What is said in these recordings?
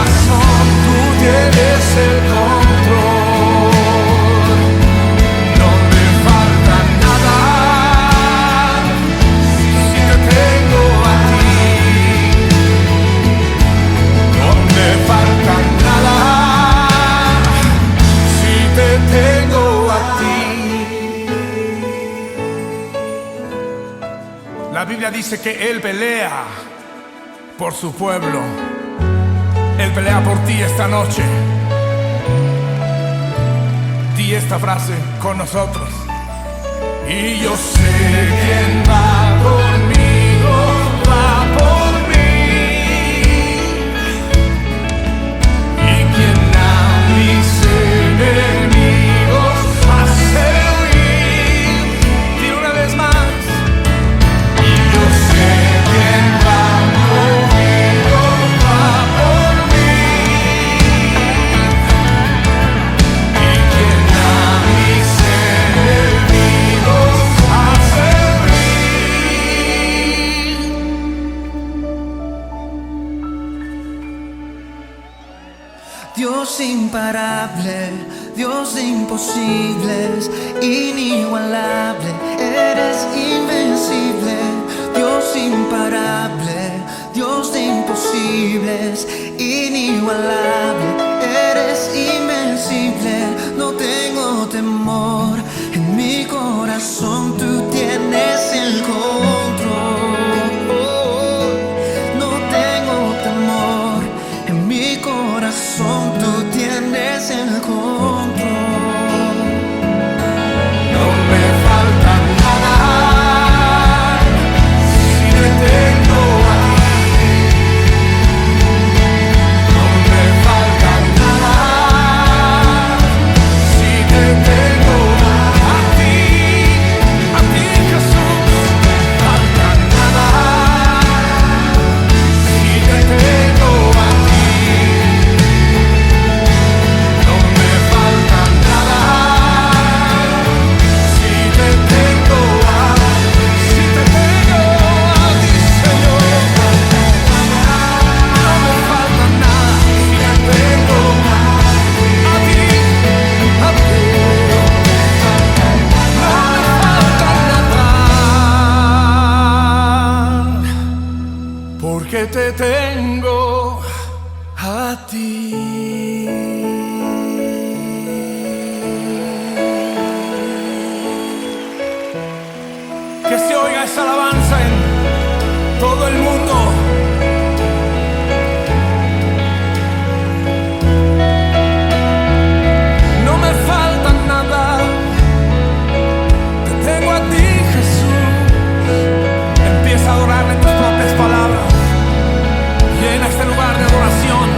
corazón tú tienes el control. No me falta nada si te tengo a ti. No me falta nada si te tengo a ti. La Biblia dice que Él pelea por su pueblo. Él pelea por ti esta noche. Di esta frase con nosotros. Y yo sé quién va conmigo, va por mí. Y quien a mis enemigos hace huir. Dile una vez más. Y yo sé quién va conmigo, va por mí. Y quien a mis enemigos hace huir. Dios imparable, Dios de imposibles, inigualable, eres invencible. Dios imparable, Dios de imposibles, inigualable, eres invencible. No tengo temor, en mi corazón tú tienes el control. No tengo temor, en mi corazón tú tienes el control. No me falta nada si te tengo a ti. No me falta nada si te tengo a ti. A ti, Jesús. No me falta nada si te tengo a ti. No me falta nada si te tengo a ti, Señor. No me falta nada si te tengo a ti, a ti. No me falta nada porque te tengo a ti. Que se oiga esa alabanza en todo el mundo. No me falta nada, te tengo a ti, Jesús. Empieza a adorarle en tus propias palabras. Llena este lugar de adoración.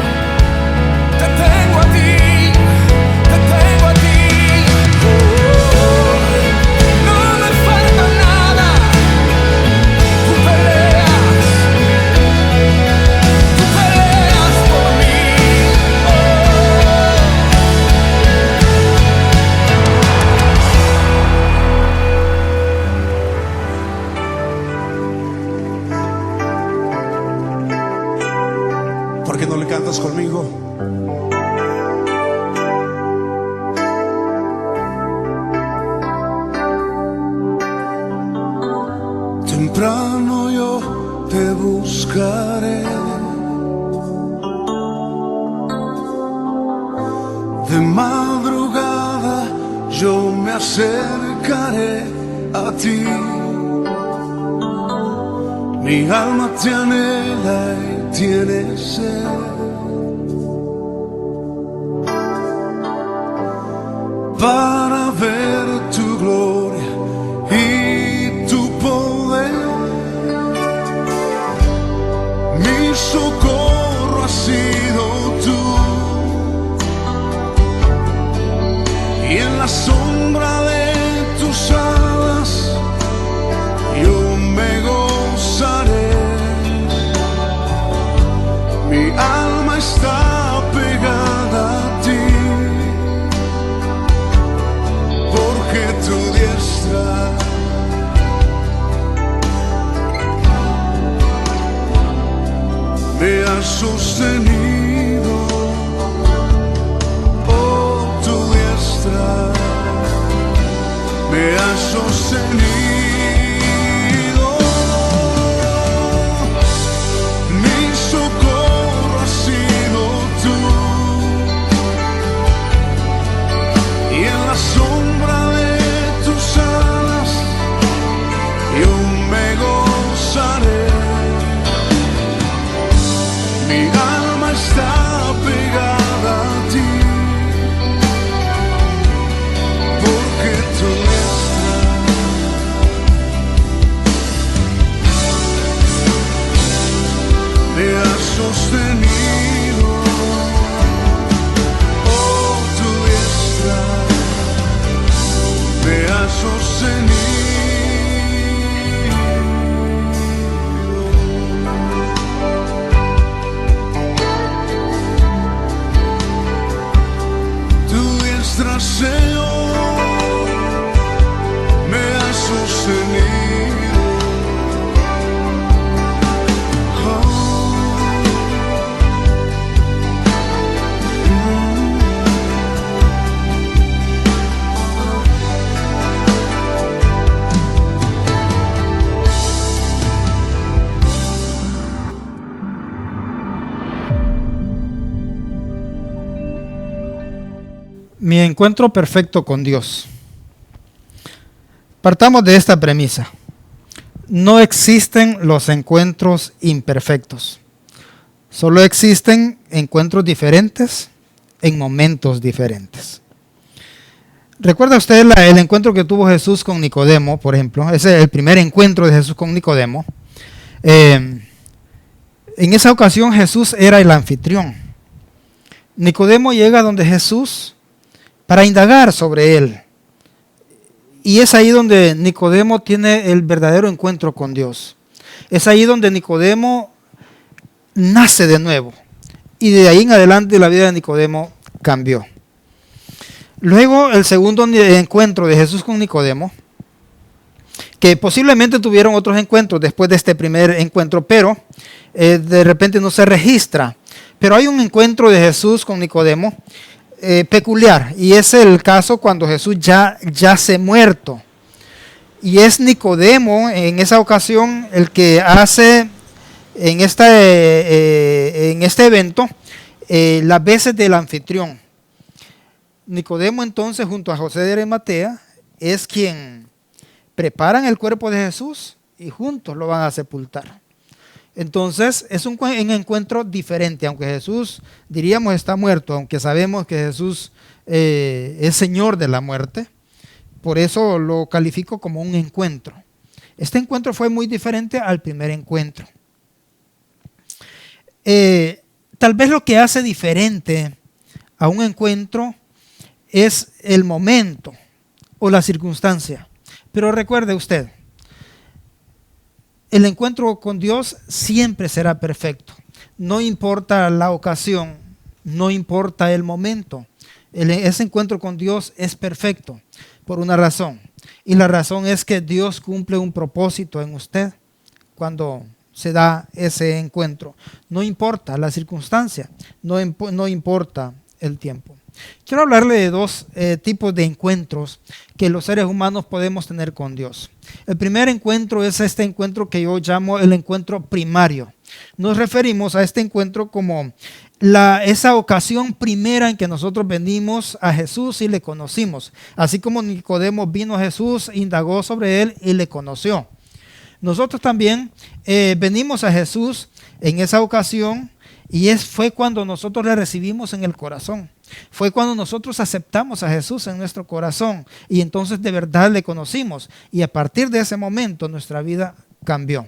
Te tengo a ti, te tengo a ti. No me falta nada. Tú peleas por mí. ¿Por qué no le cantas conmigo? Temprano yo te buscaré, de madrugada yo me acercaré a ti. Mi alma te anhela y tiene sed. Para ver tu gloria y tu poder. Mi socorro has sido tú, y en la sombra de tus alas yo me gozaré. Mi alma Mi encuentro perfecto con Dios. Partamos de esta premisa. No existen los encuentros imperfectos. Solo existen encuentros diferentes en momentos diferentes. ¿Recuerda usted el encuentro que tuvo Jesús con Nicodemo, por ejemplo? Ese es el primer encuentro de Jesús con Nicodemo. En esa ocasión Jesús era el anfitrión. Nicodemo llega donde Jesús para indagar sobre él. Y es ahí donde Nicodemo tiene el verdadero encuentro con Dios. Es ahí donde Nicodemo nace de nuevo. Y de ahí en adelante la vida de Nicodemo cambió. Luego el segundo encuentro de Jesús con Nicodemo, que posiblemente tuvieron otros encuentros después de este primer encuentro, pero de repente no se registra. Pero hay un encuentro de Jesús con Nicodemo peculiar, y es el caso cuando Jesús ya yace muerto. Y es Nicodemo en esa ocasión el que hace en este evento las veces del anfitrión. Nicodemo entonces junto a José de Arimatea es quien preparan el cuerpo de Jesús y juntos lo van a sepultar. Entonces es un encuentro diferente, aunque Jesús, diríamos, está muerto, aunque sabemos que Jesús es Señor de la muerte, por eso lo califico como un encuentro. Este encuentro fue muy diferente al primer encuentro. Tal vez lo que hace diferente a un encuentro es el momento o la circunstancia. Pero recuerde usted, el encuentro con Dios siempre será perfecto. No importa la ocasión, no importa el momento. Ese encuentro con Dios es perfecto por una razón. Y la razón es que Dios cumple un propósito en usted cuando se da ese encuentro. No importa la circunstancia, no importa el tiempo. Quiero hablarle de dos tipos de encuentros que los seres humanos podemos tener con Dios. El primer encuentro es este encuentro que yo llamo el encuentro primario. Nos referimos a este encuentro como esa ocasión primera en que nosotros venimos a Jesús y le conocimos. Así como Nicodemo vino a Jesús, indagó sobre él y le conoció. Nosotros también venimos a Jesús en esa ocasión y fue cuando nosotros le recibimos en el corazón. Fue cuando nosotros aceptamos a Jesús en nuestro corazón y entonces de verdad le conocimos. Y a partir de ese momento nuestra vida cambió.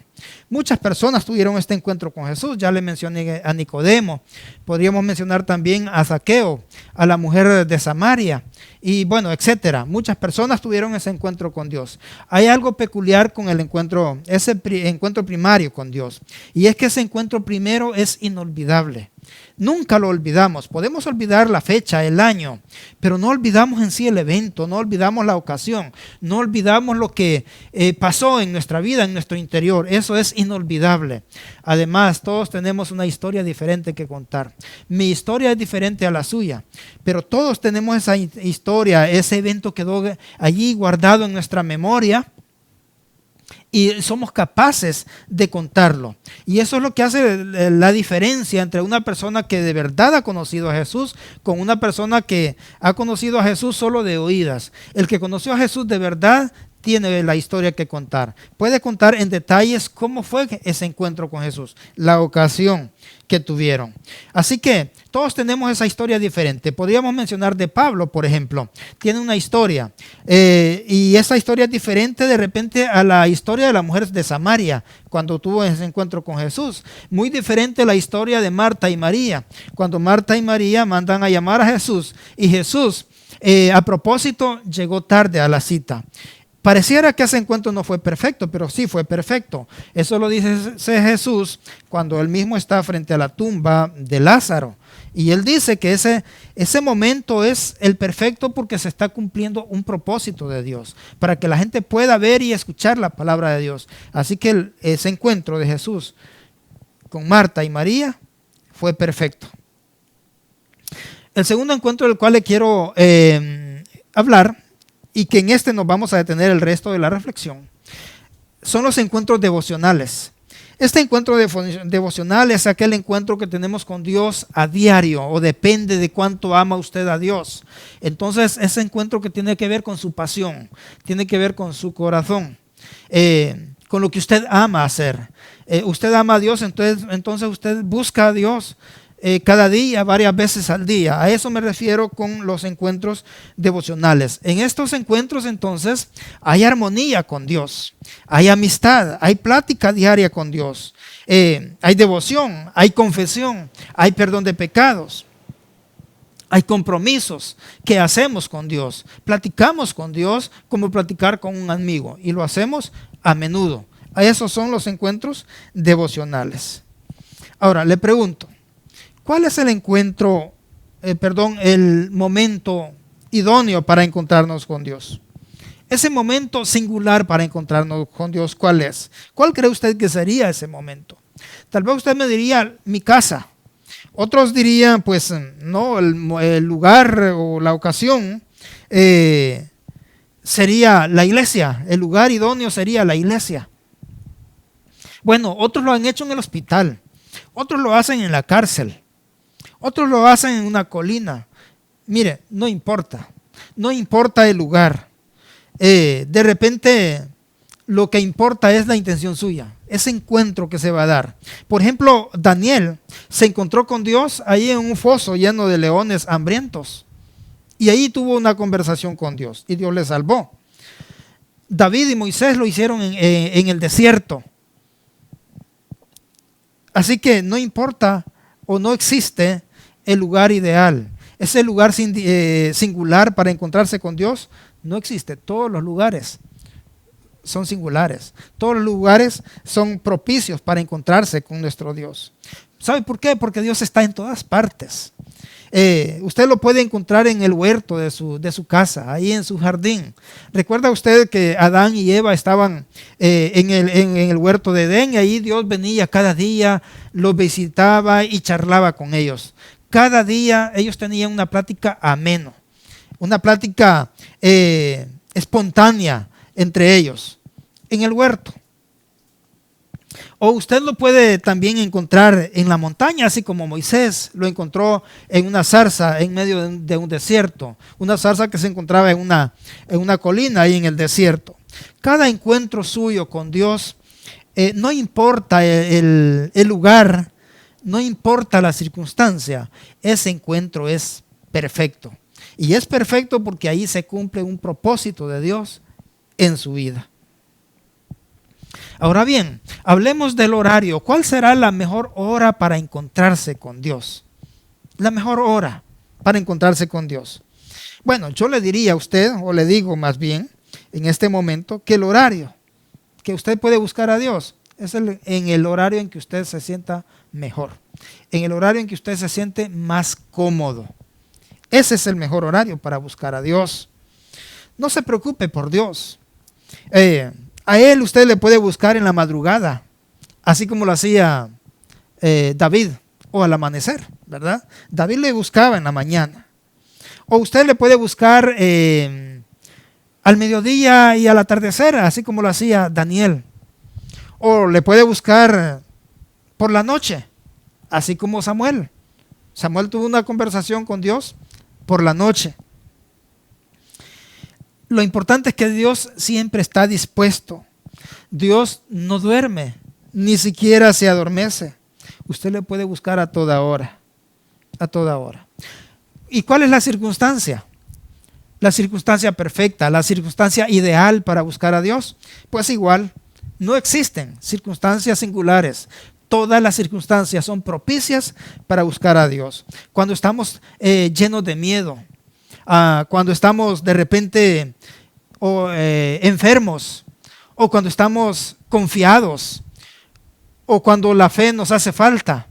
Muchas personas tuvieron este encuentro con Jesús. Ya le mencioné a Nicodemo. Podríamos mencionar también a Zaqueo, a la mujer de Samaria y bueno, etcétera. Muchas personas tuvieron ese encuentro con Dios. Hay algo peculiar con el encuentro, ese encuentro primario con Dios. Y es que ese encuentro primero es inolvidable. Nunca lo olvidamos. Podemos olvidar la fecha, el año, pero no olvidamos en sí el evento, no olvidamos la ocasión, no olvidamos lo que pasó en nuestra vida, en nuestro interior. Eso es inolvidable. Además, todos tenemos una historia diferente que contar. Mi historia es diferente a la suya, pero todos tenemos esa historia, ese evento quedó allí guardado en nuestra memoria. Y somos capaces de contarlo. Y eso es lo que hace la diferencia entre una persona que de verdad ha conocido a Jesús con una persona que ha conocido a Jesús solo de oídas. El que conoció a Jesús de verdad tiene la historia que contar. Puede contar en detalles cómo fue ese encuentro con Jesús, la ocasión que tuvieron. Así que todos tenemos esa historia diferente. Podríamos mencionar de Pablo, por ejemplo. Tiene una historia y esa historia es diferente de repente a la historia de la mujer de Samaria cuando tuvo ese encuentro con Jesús. Muy diferente a la historia de Marta y María. Cuando Marta y María mandan a llamar a Jesús y Jesús a propósito llegó tarde a la cita. Pareciera que ese encuentro no fue perfecto, pero sí fue perfecto. Eso lo dice Jesús cuando él mismo está frente a la tumba de Lázaro. Y él dice que ese momento es el perfecto porque se está cumpliendo un propósito de Dios, para que la gente pueda ver y escuchar la palabra de Dios. Así que ese encuentro de Jesús con Marta y María fue perfecto. El segundo encuentro del cual le quiero hablar, y que en este nos vamos a detener el resto de la reflexión, son los encuentros devocionales. Este encuentro devocional es aquel encuentro que tenemos con Dios a diario, o depende de cuánto ama usted a Dios. Entonces, ese encuentro que tiene que ver con su pasión, tiene que ver con su corazón, con lo que usted ama hacer. Usted ama a Dios, entonces usted busca a Dios cada día, varias veces al día. A eso me refiero con los encuentros devocionales. En estos encuentros, entonces, hay armonía con Dios, hay amistad, hay plática diaria con Dios, hay devoción, hay confesión, hay perdón de pecados, hay compromisos que hacemos con Dios. Platicamos con Dios como platicar con un amigo, y lo hacemos a menudo. Esos son los encuentros devocionales. Ahora, le pregunto, ¿cuál es el el momento idóneo para encontrarnos con Dios? Ese momento singular para encontrarnos con Dios, ¿cuál es? ¿Cuál cree usted que sería ese momento? Tal vez usted me diría, mi casa. Otros dirían, pues, no, el lugar o la ocasión sería la iglesia. El lugar idóneo sería la iglesia. Bueno, otros lo han hecho en el hospital. Otros lo hacen en la cárcel. Otros lo hacen en una colina. Mire, no importa. No importa el lugar. De repente, lo que importa es la intención suya. Ese encuentro que se va a dar. Por ejemplo, Daniel se encontró con Dios ahí en un foso lleno de leones hambrientos. Y ahí tuvo una conversación con Dios. Y Dios le salvó. David y Moisés lo hicieron en el desierto. Así que no importa o no existe el lugar ideal. Ese lugar singular para encontrarse con Dios no existe. Todos los lugares son singulares. Todos los lugares son propicios para encontrarse con nuestro Dios. ¿Sabe por qué? Porque Dios está en todas partes. Usted lo puede encontrar en el huerto de su casa, ahí en su jardín. ¿Recuerda usted que Adán y Eva estaban en el huerto de Edén? Y ahí Dios venía cada día, los visitaba y charlaba con ellos. Cada día ellos tenían una plática ameno, una plática espontánea entre ellos en el huerto. O usted lo puede también encontrar en la montaña, así como Moisés lo encontró en una zarza en medio de un desierto. Una zarza que se encontraba en una colina ahí en el desierto. Cada encuentro suyo con Dios, no importa el lugar, no importa la circunstancia, ese encuentro es perfecto. Y es perfecto porque ahí se cumple un propósito de Dios en su vida. Ahora bien, hablemos del horario. ¿Cuál será la mejor hora para encontrarse con Dios? La mejor hora para encontrarse con Dios. Bueno, yo le diría a usted, o le digo más bien, en este momento, que el horario que usted puede buscar a Dios es en el horario en que usted se sienta mejor. En el horario en que usted se siente más cómodo. Ese es el mejor horario para buscar a Dios. No se preocupe por Dios. A Él usted le puede buscar en la madrugada, así como lo hacía David, o al amanecer, ¿verdad? David le buscaba en la mañana. O usted le puede buscar al mediodía y al atardecer, así como lo hacía Daniel. O le puede buscar por la noche, así como Samuel. Samuel tuvo una conversación con Dios por la noche. Lo importante es que Dios siempre está dispuesto. Dios no duerme, ni siquiera se adormece. Usted le puede buscar a toda hora, a toda hora. ¿Y cuál es la circunstancia? La circunstancia perfecta, la circunstancia ideal para buscar a Dios. Pues igual, no existen circunstancias singulares. Todas las circunstancias son propicias para buscar a Dios. Cuando estamos llenos de miedo, cuando estamos de repente enfermos, o cuando estamos confiados, o cuando la fe nos hace falta,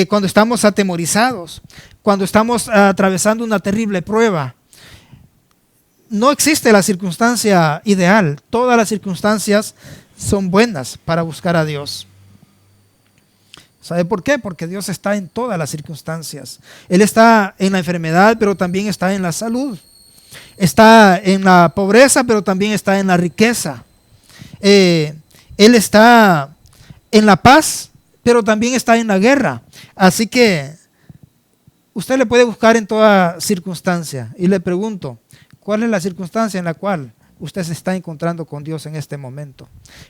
cuando estamos atemorizados, cuando estamos atravesando una terrible prueba. No existe la circunstancia ideal. Todas las circunstancias son buenas para buscar a Dios. ¿Sabe por qué? Porque Dios está en todas las circunstancias. Él está en la enfermedad, pero también está en la salud. Está en la pobreza, pero también está en la riqueza. Él está en la paz, pero también está en la guerra. Así que usted le puede buscar en toda circunstancia. Y le pregunto, ¿cuál es la circunstancia en la cual usted se está encontrando con Dios en este momento?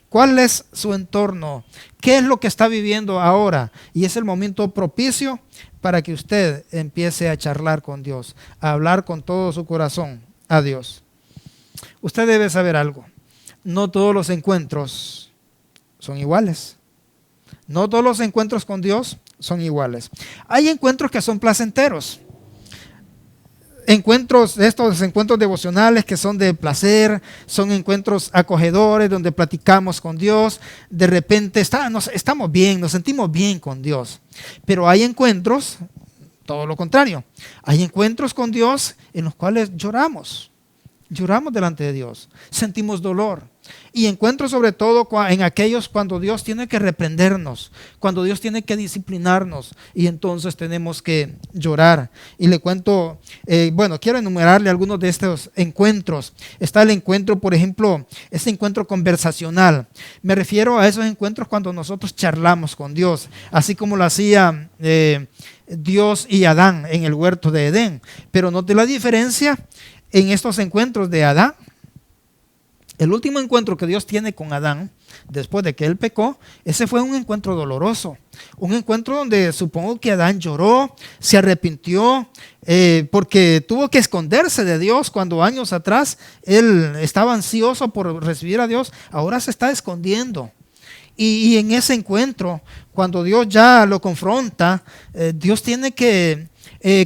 ¿Cuál es su entorno? ¿Qué es lo que está viviendo ahora? Y es el momento propicio para que usted empiece a charlar con Dios, a hablar con todo su corazón a Dios. Usted debe saber algo. No todos los encuentros son iguales. No todos los encuentros con Dios son iguales. Hay encuentros que son placenteros. Estos encuentros devocionales que son de placer, son encuentros acogedores donde platicamos con Dios. De repente estamos bien, nos sentimos bien con Dios. Pero hay encuentros, todo lo contrario. Hay encuentros con Dios en los cuales lloramos. Lloramos delante de Dios, sentimos dolor. Y encuentro sobre todo en aquellos cuando Dios tiene que reprendernos, cuando Dios tiene que disciplinarnos, y entonces tenemos que llorar. Y le cuento, quiero enumerarle algunos de estos encuentros. Está el encuentro, por ejemplo, este encuentro conversacional. Me refiero a esos encuentros cuando nosotros charlamos con Dios, así como lo hacía Dios y Adán en el huerto de Edén. Pero note la diferencia en estos encuentros de Adán. El último encuentro que Dios tiene con Adán, después de que él pecó, ese fue un encuentro doloroso. Un encuentro donde supongo que Adán lloró, se arrepintió, porque tuvo que esconderse de Dios cuando años atrás él estaba ansioso por recibir a Dios. Ahora se está escondiendo. Y en ese encuentro, cuando Dios ya lo confronta, Dios tiene que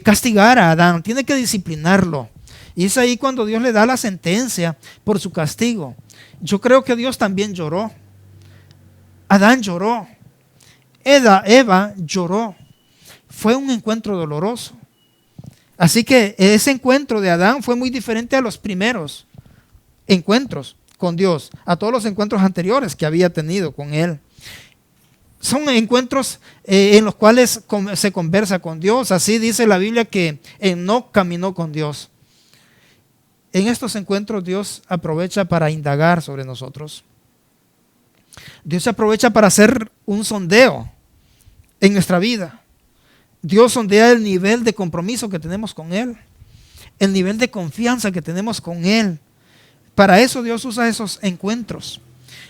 castigar a Adán, tiene que disciplinarlo. Y es ahí cuando Dios le da la sentencia por su castigo. Yo creo que Dios también lloró. Adán lloró. Eva lloró. Fue un encuentro doloroso. Así que ese encuentro de Adán fue muy diferente a los primeros encuentros con Dios, a todos los encuentros anteriores que había tenido con Él. Son encuentros en los cuales se conversa con Dios. Así dice la Biblia que Enoc caminó con Dios. En estos encuentros Dios aprovecha para indagar sobre nosotros. Dios aprovecha para hacer un sondeo en nuestra vida. Dios sondea el nivel de compromiso que tenemos con Él, el nivel de confianza que tenemos con Él. Para eso Dios usa esos encuentros.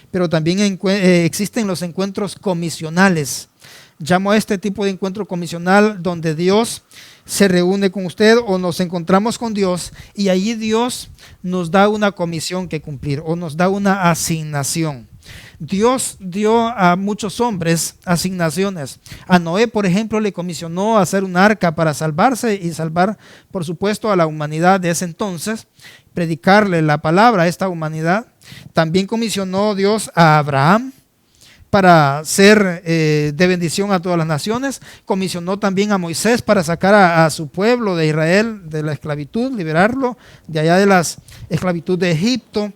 Pero también existen los encuentros comisionales. Llamo a este tipo de encuentro comisional donde Dios se reúne con usted o nos encontramos con Dios y allí Dios nos da una comisión que cumplir o nos da una asignación. Dios dio a muchos hombres asignaciones. A Noé, por ejemplo, le comisionó a hacer un arca para salvarse y salvar, por supuesto, a la humanidad de ese entonces, predicarle la palabra a esta humanidad. También comisionó Dios a Abraham para ser de bendición a todas las naciones. Comisionó también a Moisés para sacar a su pueblo de Israel de la esclavitud, liberarlo de allá de la esclavitud de Egipto.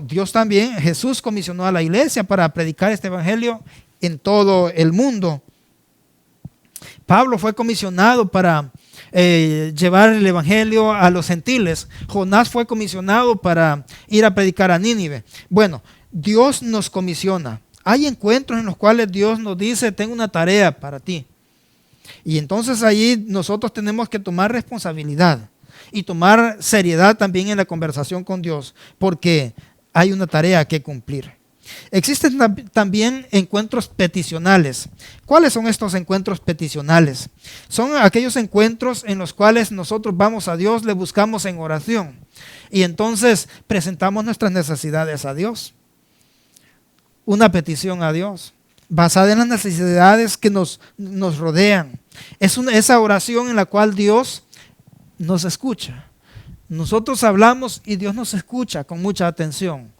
Dios también, Jesús comisionó a la iglesia para predicar este evangelio en todo el mundo. Pablo fue comisionado para llevar el evangelio a los gentiles. Jonás fue comisionado para ir a predicar a Nínive. Bueno, Dios nos comisiona. Hay encuentros en los cuales Dios nos dice, tengo una tarea para ti. Y entonces ahí nosotros tenemos que tomar responsabilidad y tomar seriedad también en la conversación con Dios, porque hay una tarea que cumplir. Existen también encuentros peticionales. ¿Cuáles son estos encuentros peticionales? Son aquellos encuentros en los cuales nosotros vamos a Dios, le buscamos en oración y entonces presentamos nuestras necesidades a Dios. Una petición a Dios basada en las necesidades que nos rodean. Es esa oración en la cual Dios nos escucha. Nosotros hablamos y Dios nos escucha con mucha atención.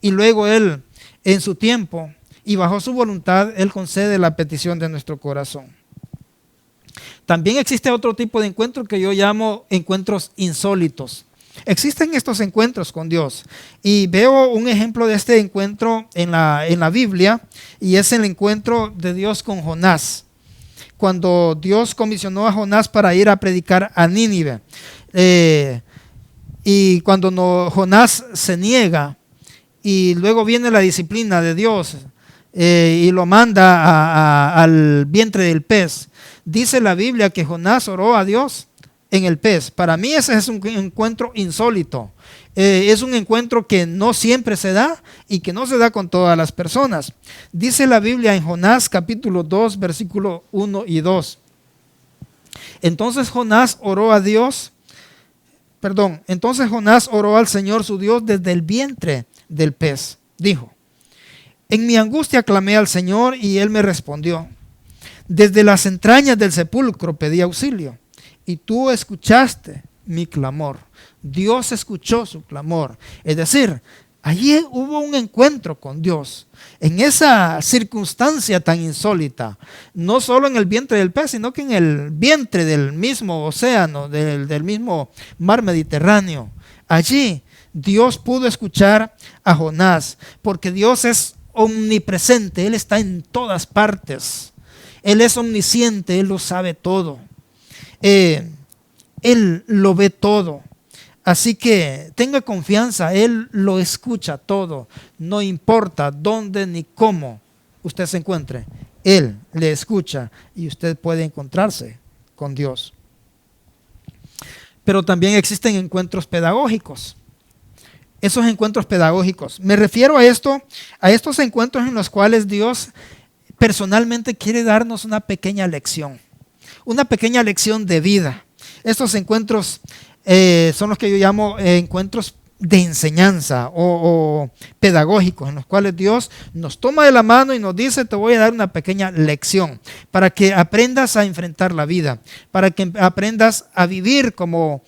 Y luego Él, en su tiempo y bajo su voluntad, Él concede la petición de nuestro corazón. También existe otro tipo de encuentro que yo llamo encuentros insólitos. Existen estos encuentros con Dios y veo un ejemplo de este encuentro en la Biblia y es el encuentro de Dios con Jonás. Cuando Dios comisionó a Jonás para ir a predicar a Nínive y cuando Jonás se niega y luego viene la disciplina de Dios y lo manda al vientre del pez. Dice la Biblia que Jonás oró a Dios en el pez. Para mí ese es un encuentro insólito. Es un encuentro que no siempre se da y que no se da con todas las personas. Dice la Biblia en Jonás capítulo 2, versículo 1 y 2. Entonces Jonás oró al Señor su Dios desde el vientre del pez. Dijo: en mi angustia clamé al Señor y Él me respondió. Desde las entrañas del sepulcro pedí auxilio y tú escuchaste mi clamor. Dios escuchó su clamor. Es decir, allí hubo un encuentro con Dios. En esa circunstancia tan insólita, no solo en el vientre del pez, sino que en el vientre del mismo océano, del mismo mar Mediterráneo. Allí Dios pudo escuchar a Jonás, porque Dios es omnipresente, Él está en todas partes. Él es omnisciente, Él lo sabe todo. Él lo ve todo. Así que tenga confianza, Él lo escucha todo. No importa dónde ni cómo usted se encuentre, Él le escucha y usted puede encontrarse con Dios. Pero también existen encuentros pedagógicos. Esos encuentros pedagógicos. Me refiero a estos encuentros en los cuales Dios personalmente quiere darnos una pequeña lección de vida. Estos encuentros son los que yo llamo encuentros de enseñanza o pedagógicos, en los cuales Dios nos toma de la mano y nos dice: te voy a dar una pequeña lección para que aprendas a enfrentar la vida, para que aprendas a vivir como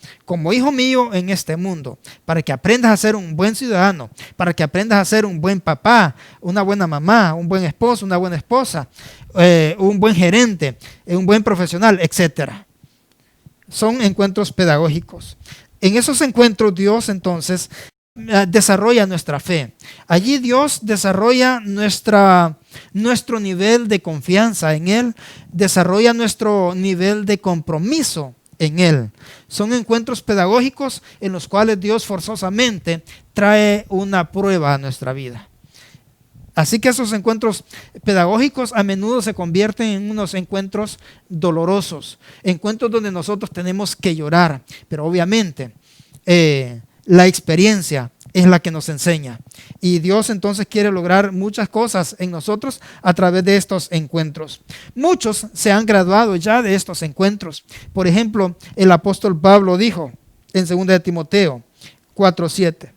hijo mío en este mundo, para que aprendas a ser un buen ciudadano, para que aprendas a ser un buen papá, una buena mamá, un buen esposo, una buena esposa, un buen gerente, un buen profesional, etc. Son encuentros pedagógicos. En esos encuentros Dios entonces desarrolla nuestra fe. Allí Dios desarrolla nuestro nivel de confianza en Él, desarrolla nuestro nivel de compromiso en Él. Son encuentros pedagógicos en los cuales Dios forzosamente trae una prueba a nuestra vida. Así que esos encuentros pedagógicos a menudo se convierten en unos encuentros dolorosos, encuentros donde nosotros tenemos que llorar, pero obviamente la experiencia es la que nos enseña. Y Dios entonces quiere lograr muchas cosas en nosotros a través de estos encuentros. Muchos se han graduado ya de estos encuentros. Por ejemplo, el apóstol Pablo dijo en 2 de Timoteo 4:7,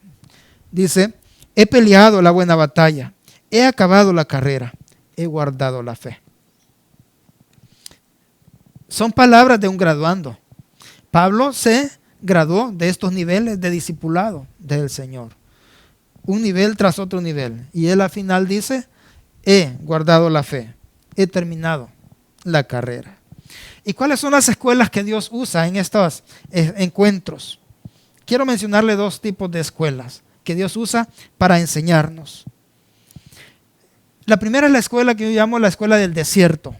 dice: he peleado la buena batalla. He acabado la carrera, he guardado la fe. Son palabras de un graduando. Pablo se graduó de estos niveles de discipulado del Señor. Un nivel tras otro nivel. Y él al final dice: he guardado la fe, he terminado la carrera. ¿Y cuáles son las escuelas que Dios usa en estos encuentros? Quiero mencionarle dos tipos de escuelas que Dios usa para enseñarnos. La primera es la escuela que yo llamo la escuela del desierto.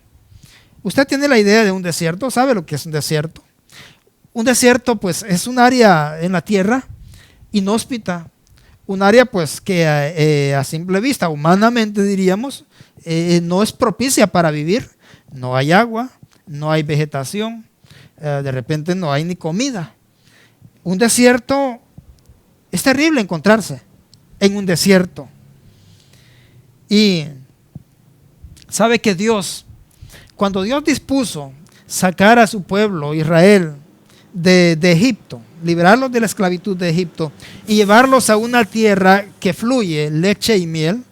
¿Usted tiene la idea de un desierto? ¿Sabe lo que es un desierto? Un desierto pues es un área en la tierra inhóspita, un área pues que a simple vista, humanamente diríamos, no es propicia para vivir. No hay agua, no hay vegetación, de repente no hay ni comida. Un desierto, es terrible encontrarse en un desierto. Y sabe que Dios, cuando Dios dispuso sacar a su pueblo Israel de Egipto, liberarlos de la esclavitud de Egipto y llevarlos a una tierra que fluye leche y miel,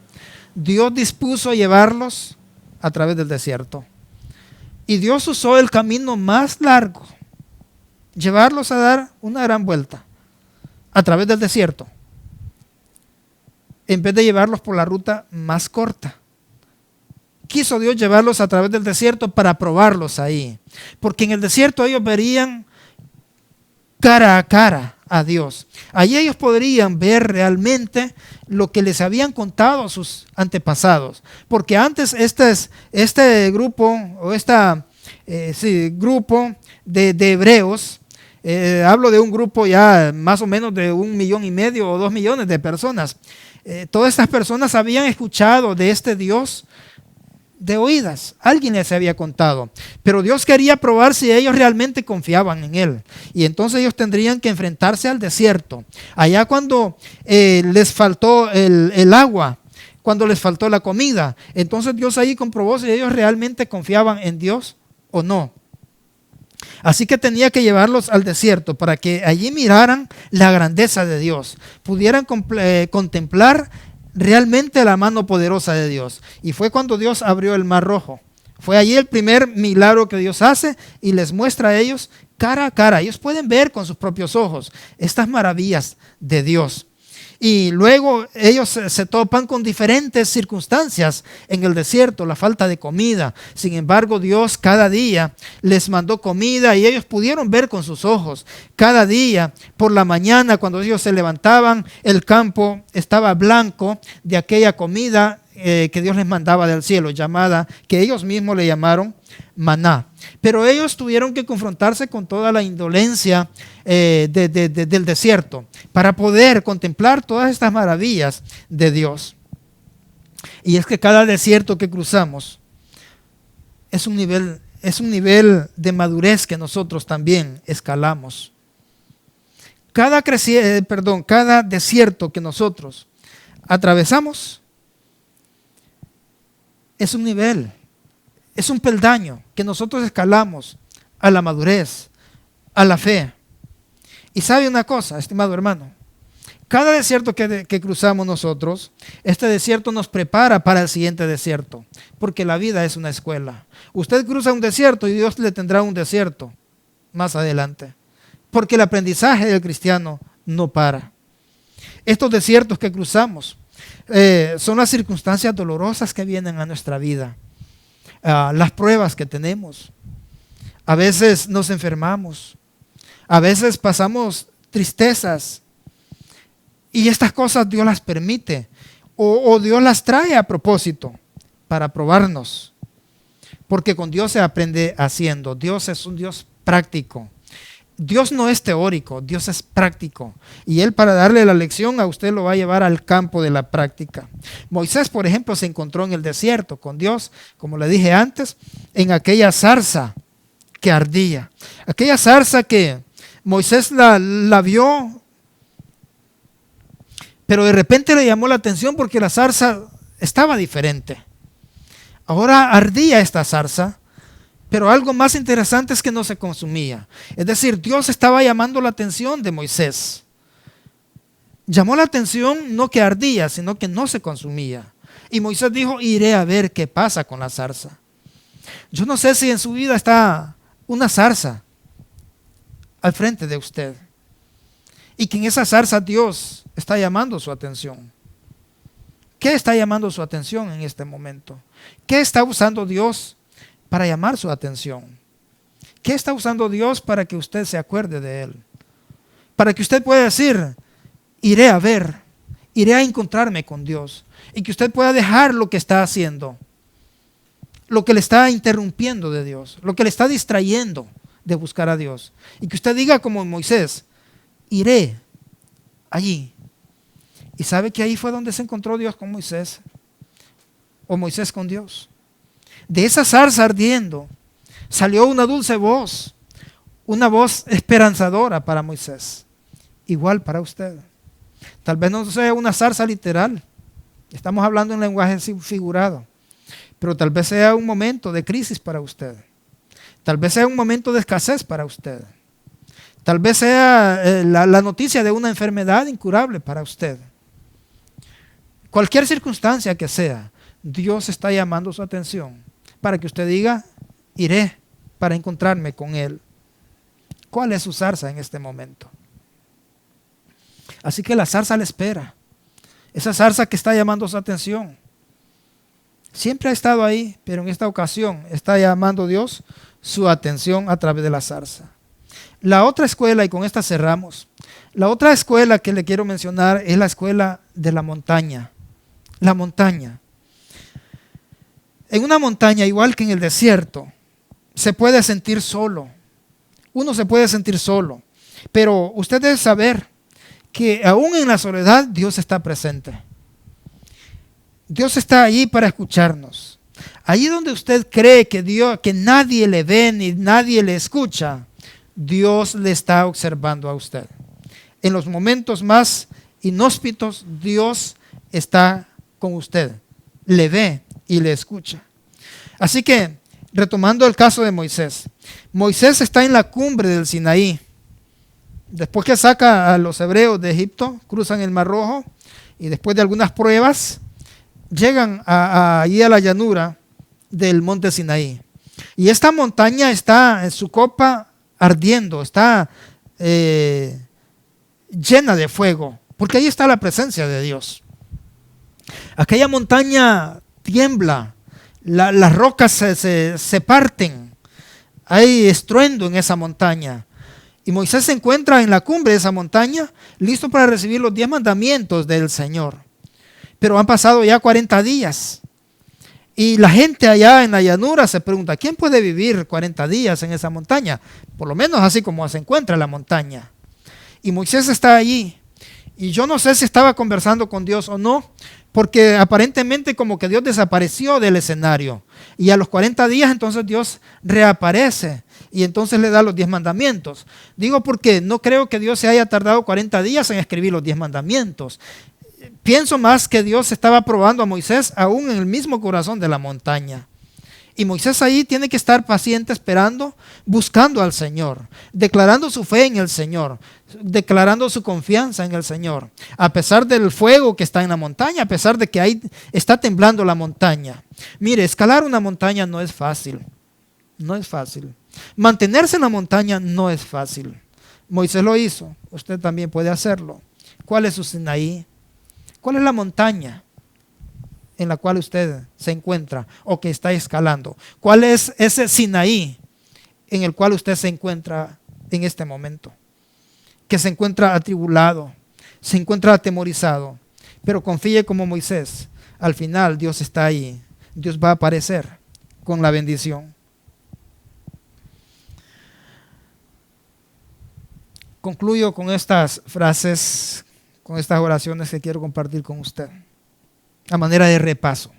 Dios dispuso llevarlos a través del desierto. Y Dios usó el camino más largo, llevarlos a dar una gran vuelta a través del desierto, en vez de llevarlos por la ruta más corta. Quiso Dios llevarlos a través del desierto para probarlos ahí, porque en el desierto ellos verían cara a cara a Dios. Allí ellos podrían ver realmente lo que les habían contado sus antepasados, porque antes este grupo o grupo de hebreos, hablo de un grupo ya más o menos de 1,5 millones o 2 millones de personas. Todas estas personas habían escuchado de este Dios de oídas. Alguien les había contado. Pero Dios quería probar si ellos realmente confiaban en Él. Y entonces ellos tendrían que enfrentarse al desierto. Allá cuando les faltó el agua, cuando les faltó la comida, entonces Dios ahí comprobó si ellos realmente confiaban en Dios o no. Así que tenía que llevarlos al desierto para que allí miraran la grandeza de Dios, pudieran contemplar realmente la mano poderosa de Dios. Y fue cuando Dios abrió el Mar Rojo. Fue allí el primer milagro que Dios hace y les muestra a ellos cara a cara. Ellos pueden ver con sus propios ojos estas maravillas de Dios. Y luego ellos se topan con diferentes circunstancias en el desierto, la falta de comida. Sin embargo, Dios cada día les mandó comida y ellos pudieron ver con sus ojos. Cada día, por la mañana, cuando ellos se levantaban, el campo estaba blanco de aquella comida que Dios les mandaba del cielo, llamada, que ellos mismos le llamaron maná. Pero ellos tuvieron que confrontarse con toda la indolencia del desierto para poder contemplar todas estas maravillas de Dios. Y es que cada desierto que cruzamos es un nivel de madurez que nosotros también escalamos. Cada desierto que nosotros atravesamos es un nivel, es un peldaño que nosotros escalamos a la madurez, a la fe. Y sabe una cosa, estimado hermano, cada desierto que cruzamos nosotros, este desierto nos prepara para el siguiente desierto, porque la vida es una escuela. Usted cruza un desierto y Dios le tendrá un desierto más adelante, porque el aprendizaje del cristiano no para. Estos desiertos que cruzamos son las circunstancias dolorosas que vienen a nuestra vida, las pruebas que tenemos. A veces nos enfermamos, a veces pasamos tristezas y estas cosas Dios las permite o Dios las trae a propósito para probarnos, porque con Dios se aprende haciendo. Dios es un Dios práctico. Dios no es teórico, Dios es práctico. Y Él, para darle la lección, a usted lo va a llevar al campo de la práctica. Moisés, por ejemplo, se encontró en el desierto con Dios, como le dije antes, en aquella zarza que ardía. Aquella zarza que Moisés la vio, pero de repente le llamó la atención porque la zarza estaba diferente. Ahora ardía esta zarza. Pero algo más interesante es que no se consumía. Es decir, Dios estaba llamando la atención de Moisés. Llamó la atención no que ardía, sino que no se consumía. Y Moisés dijo, iré a ver qué pasa con la zarza. Yo no sé si en su vida está una zarza al frente de usted. Y que en esa zarza Dios está llamando su atención. ¿Qué está llamando su atención en este momento? ¿Qué está usando Dios para llamar su atención? ¿Qué está usando Dios para que usted se acuerde de Él? Para que usted pueda decir, iré a ver, iré a encontrarme con Dios. Y que usted pueda dejar lo que está haciendo, lo que le está interrumpiendo de Dios, lo que le está distrayendo de buscar a Dios. Y que usted diga como Moisés, iré allí. Y sabe que ahí fue donde se encontró Dios con Moisés, o Moisés con Dios. De esa zarza ardiendo salió una dulce voz, una voz esperanzadora para Moisés, igual para usted. Tal vez no sea una zarza literal, estamos hablando en lenguaje figurado, pero tal vez sea un momento de crisis para usted, tal vez sea un momento de escasez para usted, tal vez sea la noticia de una enfermedad incurable para usted. Cualquier circunstancia que sea, Dios está llamando su atención para que usted diga, iré para encontrarme con Él. ¿Cuál es su zarza en este momento? Así que la zarza le espera. Esa zarza que está llamando su atención. Siempre ha estado ahí, pero en esta ocasión está llamando Dios su atención a través de la zarza. La otra escuela, y con esta cerramos, la otra escuela que le quiero mencionar es la escuela de la montaña. La montaña. En una montaña, igual que en el desierto, se puede sentir solo. Uno se puede sentir solo. Pero usted debe saber que aún en la soledad Dios está presente. Dios está ahí para escucharnos. Allí donde usted cree que nadie le ve ni nadie le escucha, Dios le está observando a usted. En los momentos más inhóspitos, Dios está con usted. Le ve y le escucha. Así que, retomando el caso de Moisés. Moisés está en la cumbre del Sinaí. Después que saca a los hebreos de Egipto, cruzan el Mar Rojo y después de algunas pruebas, llegan ahí a la llanura del monte Sinaí. Y esta montaña está en su copa ardiendo, está llena de fuego, porque ahí está la presencia de Dios. Aquella montaña tiembla, las rocas se parten, hay estruendo en esa montaña. Y Moisés se encuentra en la cumbre de esa montaña, listo para recibir los 10 mandamientos del Señor. Pero han pasado ya 40 días. Y la gente allá en la llanura se pregunta, ¿quién puede vivir 40 días en esa montaña? Por lo menos así como se encuentra la montaña. Y Moisés está allí. Y yo no sé si estaba conversando con Dios o no, porque aparentemente como que Dios desapareció del escenario. Y a los 40 días entonces Dios reaparece y entonces le da los 10 mandamientos. Digo porque no creo que Dios se haya tardado 40 días en escribir los 10 mandamientos. Pienso más que Dios estaba probando a Moisés aún en el mismo corazón de la montaña. Y Moisés ahí tiene que estar paciente esperando, buscando al Señor, declarando su fe en el Señor, declarando su confianza en el Señor. A pesar del fuego que está en la montaña, a pesar de que ahí está temblando la montaña. Mire, escalar una montaña no es fácil. No es fácil. Mantenerse en la montaña no es fácil. Moisés lo hizo, usted también puede hacerlo. ¿Cuál es su Sinaí? ¿Cuál es la montaña en la cual usted se encuentra o que está escalando? ¿Cuál es ese Sinaí en el cual usted se encuentra en este momento? Que se encuentra atribulado, se encuentra atemorizado, pero confíe como Moisés. Al final Dios está ahí. Dios va a aparecer con la bendición. Concluyo con estas frases, con estas oraciones que quiero compartir con usted, a manera de repaso.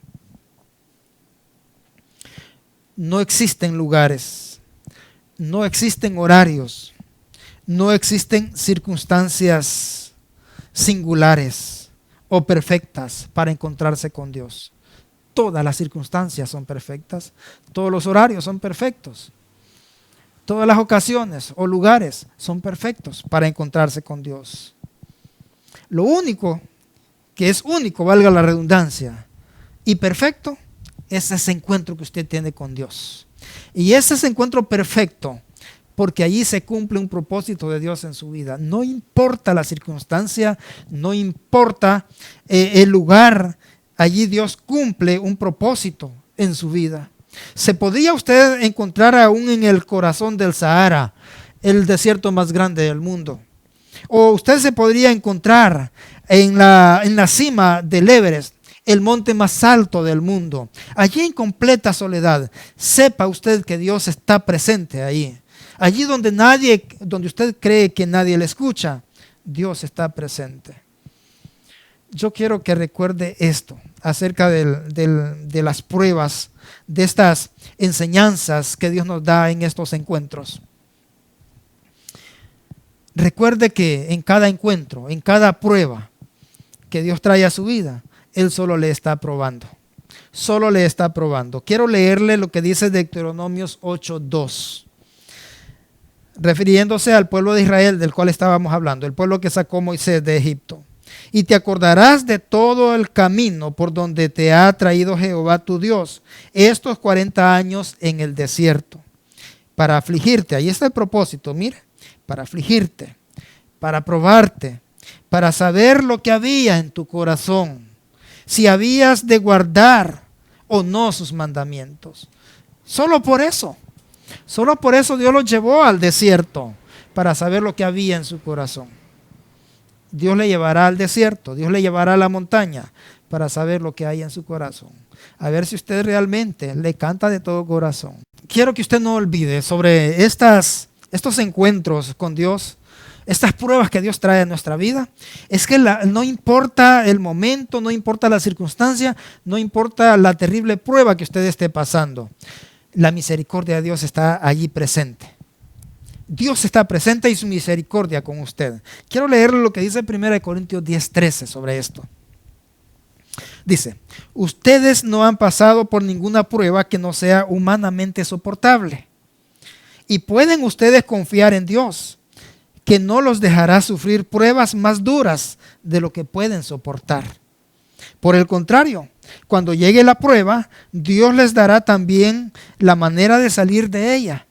No existen lugares, no existen horarios, no existen circunstancias singulares o perfectas para encontrarse con Dios. Todas las circunstancias son perfectas, todos los horarios son perfectos, todas las ocasiones o lugares son perfectos para encontrarse con Dios. Lo único que es único, valga la redundancia, y perfecto, es ese encuentro que usted tiene con Dios. Y es ese encuentro perfecto, porque allí se cumple un propósito de Dios en su vida. No importa la circunstancia, no importa el lugar, allí Dios cumple un propósito en su vida. ¿Se podría usted encontrar aún en el corazón del Sahara, el desierto más grande del mundo? O usted se podría encontrar en la cima del Everest, el monte más alto del mundo, allí en completa soledad. Sepa usted que Dios está presente ahí. Allí donde usted cree que nadie le escucha, Dios está presente. Yo quiero que recuerde esto acerca de las pruebas, de estas enseñanzas que Dios nos da en estos encuentros. Recuerde que en cada encuentro, en cada prueba que Dios trae a su vida, Él solo le está probando. Solo le está probando. Quiero leerle lo que dice Deuteronomios 8:2. Refiriéndose al pueblo de Israel del cual estábamos hablando, el pueblo que sacó Moisés de Egipto. Y te acordarás de todo el camino por donde te ha traído Jehová tu Dios estos 40 años en el desierto, para afligirte. Ahí está el propósito, mire, para afligirte, para probarte, para saber lo que había en tu corazón, si habías de guardar o no sus mandamientos. Solo por eso Dios los llevó al desierto, para saber lo que había en su corazón. Dios le llevará al desierto, Dios le llevará a la montaña para saber lo que hay en su corazón. A ver si usted realmente le canta de todo corazón. Quiero que usted no olvide sobre estos encuentros con Dios, estas pruebas que Dios trae a nuestra vida, es que no importa el momento, no importa la circunstancia, no importa la terrible prueba que usted esté pasando, la misericordia de Dios está allí presente. Dios está presente y su misericordia con usted. Quiero leerle lo que dice 1 Corintios 10:13 sobre esto. Dice, ustedes no han pasado por ninguna prueba que no sea humanamente soportable. Y pueden ustedes confiar en Dios, que no los dejará sufrir pruebas más duras de lo que pueden soportar. Por el contrario, cuando llegue la prueba, Dios les dará también la manera de salir de ella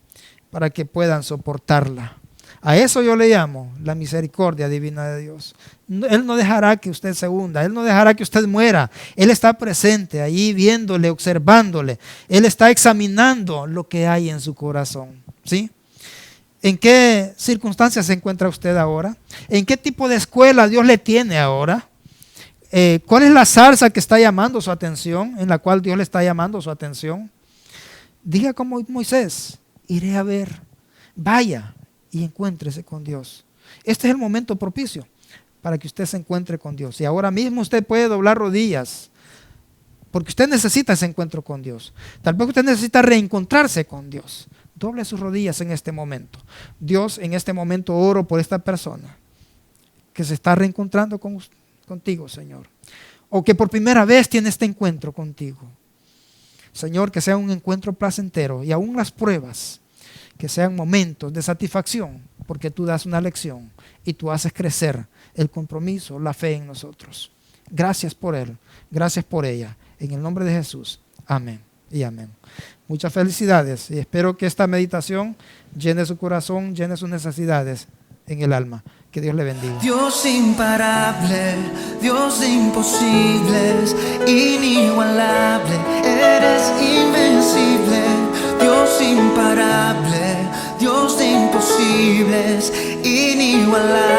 para que puedan soportarla. A eso yo le llamo la misericordia divina de Dios. Él no dejará que usted se hunda, Él no dejará que usted muera. Él está presente ahí viéndole, observándole. Él está examinando lo que hay en su corazón. ¿Sí? ¿En qué circunstancias se encuentra usted ahora? ¿En qué tipo de escuela Dios le tiene ahora? ¿Cuál es la zarza que está llamando su atención, en la cual Dios le está llamando su atención? Diga como Moisés, iré a ver, vaya y encuéntrese con Dios. Este es el momento propicio para que usted se encuentre con Dios. Y ahora mismo usted puede doblar rodillas, porque usted necesita ese encuentro con Dios. Tal vez usted necesita reencontrarse con Dios. Doble sus rodillas en este momento. Dios, en este momento oro por esta persona que se está reencontrando contigo, Señor. O que por primera vez tiene este encuentro contigo. Señor, que sea un encuentro placentero y aún las pruebas, que sean momentos de satisfacción, porque tú das una lección y tú haces crecer el compromiso, la fe en nosotros. Gracias por él, gracias por ella. En el nombre de Jesús, amén y amén. Muchas felicidades y espero que esta meditación llene su corazón, llene sus necesidades en el alma. Que Dios le bendiga. Dios imparable, Dios de imposibles, inigualable, eres invencible. Dios imparable, Dios de imposibles, inigualable.